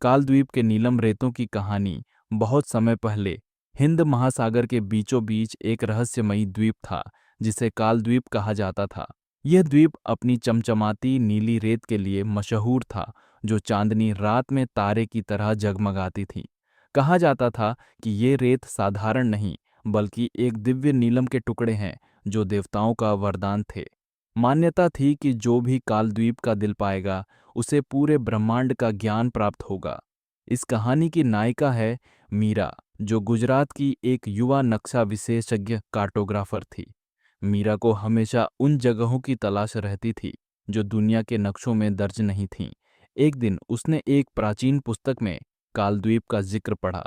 कालद्वीप के नीलम रेतों की कहानी बहुत समय पहले हिंद महासागर के बीचों बीच एक रहस्यमयी द्वीप था जिसे कालद्वीप कहा जाता था। यह द्वीप अपनी चमचमाती नीली रेत के लिए मशहूर था, जो चांदनी रात में तारे की तरह जगमगाती थी। कहा जाता था कि ये रेत साधारण नहीं, बल्कि एक दिव्य नीलम के टुकड़े हैं जो देवताओं का वरदान थे। मान्यता थी कि जो भी कालद्वीप का दिल पाएगा, उसे पूरे ब्रह्मांड का ज्ञान प्राप्त होगा। इस कहानी की नायिका है मीरा, जो गुजरात की एक युवा नक्शा विशेषज्ञ कार्टोग्राफर थी। मीरा को हमेशा उन जगहों की तलाश रहती थी जो दुनिया के नक्शों में दर्ज नहीं थीं। एक दिन उसने एक प्राचीन पुस्तक में कालद्वीप का जिक्र पढ़ा।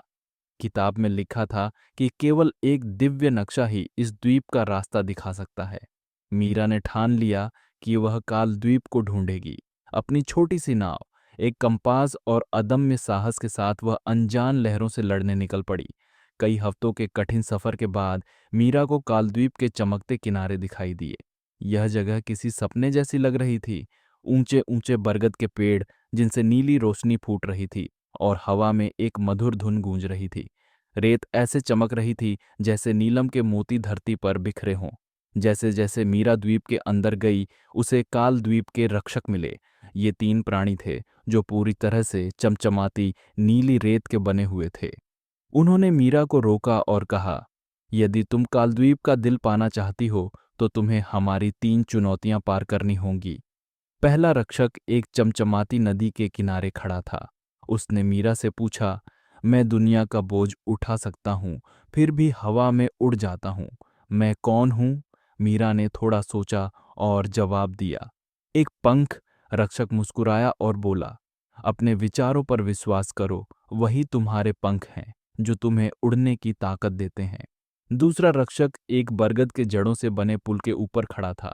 किताब में लिखा था कि केवल एक दिव्य नक्शा ही इस द्वीप का रास्ता दिखा सकता है। मीरा ने ठान लिया कि वह कालद्वीप को ढूंढेगी। अपनी छोटी सी नाव, एक कंपास और अदम्य साहस के साथ वह अनजान लहरों से लड़ने निकल पड़ी। कई हफ्तों के कठिन सफर के बाद मीरा को कालद्वीप के चमकते किनारे दिखाई दिए। यह जगह किसी सपने जैसी लग रही थी। ऊंचे ऊंचे बरगद के पेड़ जिनसे नीली रोशनी फूट रही थी, और हवा में एक मधुर धुन गूंज रही थी। रेत ऐसे चमक रही थी जैसे नीलम के मोती धरती पर बिखरे हों। जैसे जैसे मीरा द्वीप के अंदर गई, उसे काल द्वीप के रक्षक मिले। ये तीन प्राणी थे जो पूरी तरह से चमचमाती नीली रेत के बने हुए थे। उन्होंने मीरा को रोका और कहा, यदि तुम कालद्वीप का दिल पाना चाहती हो तो तुम्हें हमारी तीन चुनौतियां पार करनी होंगी। पहला रक्षक एक चमचमाती नदी के किनारे खड़ा था। उसने मीरा से पूछा, मैं दुनिया का बोझ उठा सकता हूँ, फिर भी हवा में उड़ जाता हूँ। मैं कौन हूँ? मीरा ने थोड़ा सोचा और जवाब दिया, एक पंख। रक्षक मुस्कुराया और बोला, अपने विचारों पर विश्वास करो, वही तुम्हारे पंख हैं जो तुम्हें उड़ने की ताकत देते हैं। दूसरा रक्षक एक बरगद के जड़ों से बने पुल के ऊपर खड़ा था।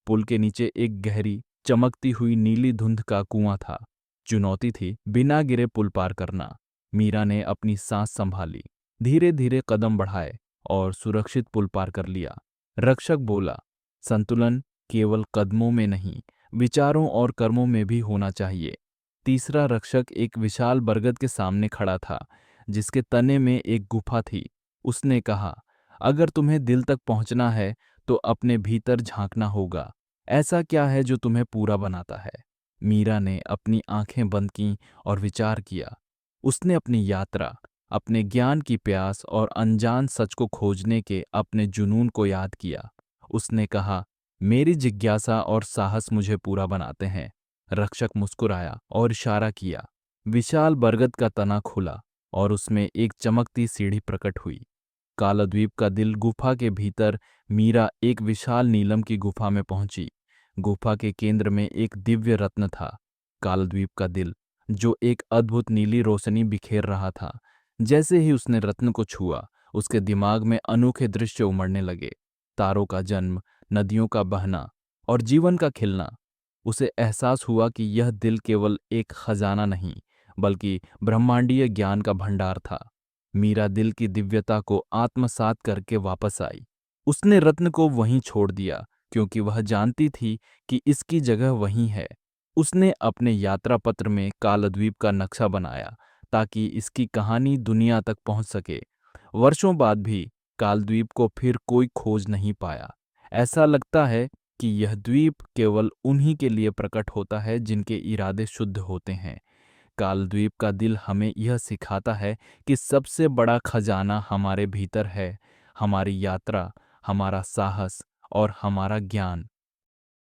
पुल के नीचे एक गहरी चमकती हुई नीली धुंध का कुआं था। चुनौती थी बिना गिरे पुल पार करना। मीरा ने अपनी सांस संभाली, धीरे धीरे कदम बढ़ाए और सुरक्षित पुल पार कर लिया। रक्षक बोला, संतुलन केवल कदमों में नहीं, विचारों और कर्मों में भी होना चाहिए। तीसरा रक्षक एक विशाल बरगद के सामने खड़ा था, जिसके तने में एक गुफा थी। उसने कहा, अगर तुम्हें दिल तक पहुंचना है तो अपने भीतर झांकना होगा। ऐसा क्या है जो तुम्हें पूरा बनाता है? मीरा ने अपनी आंखें बंद कीं और विचार किया। उसने अपनी यात्रा, अपने ज्ञान की प्यास और अनजान सच को खोजने के अपने जुनून को याद किया। उसने कहा, मेरी जिज्ञासा और साहस मुझे पूरा बनाते हैं। रक्षक मुस्कुराया और इशारा किया। विशाल बरगद का तना खुला और उसमें एक चमकती सीढ़ी प्रकट हुई। कालद्वीप का दिल गुफा के भीतर। मीरा एक विशाल नीलम की गुफा में पहुंची। गुफा के केंद्र में एक दिव्य रत्न था, कालद्वीप का दिल, जो एक अद्भुत नीली रोशनी बिखेर रहा था। जैसे ही उसने रत्न को छुआ, उसके दिमाग में अनोखे दृश्य उमड़ने लगे। तारों का जन्म, नदियों का बहना और जीवन का खिलना। उसे एहसास हुआ कि यह दिल केवल एक खजाना नहीं, बल्कि ब्रह्मांडीय ज्ञान का भंडार था। मीरा दिल की दिव्यता को आत्मसात करके वापस आई। उसने रत्न को वहीं छोड़ दिया, क्योंकि वह जानती थी कि इसकी जगह वहीं है। उसने अपने यात्रा पत्र में कालद्वीप का नक्शा बनाया, ताकि इसकी कहानी दुनिया तक पहुंच सके। वर्षों बाद भी कालद्वीप को फिर कोई खोज नहीं पाया। ऐसा लगता है कि यह द्वीप केवल उन्हीं के लिए प्रकट होता है जिनके इरादे शुद्ध होते हैं। कालद्वीप का दिल हमें यह सिखाता है कि सबसे बड़ा खजाना हमारे भीतर है, हमारी यात्रा, हमारा साहस और हमारा ज्ञान।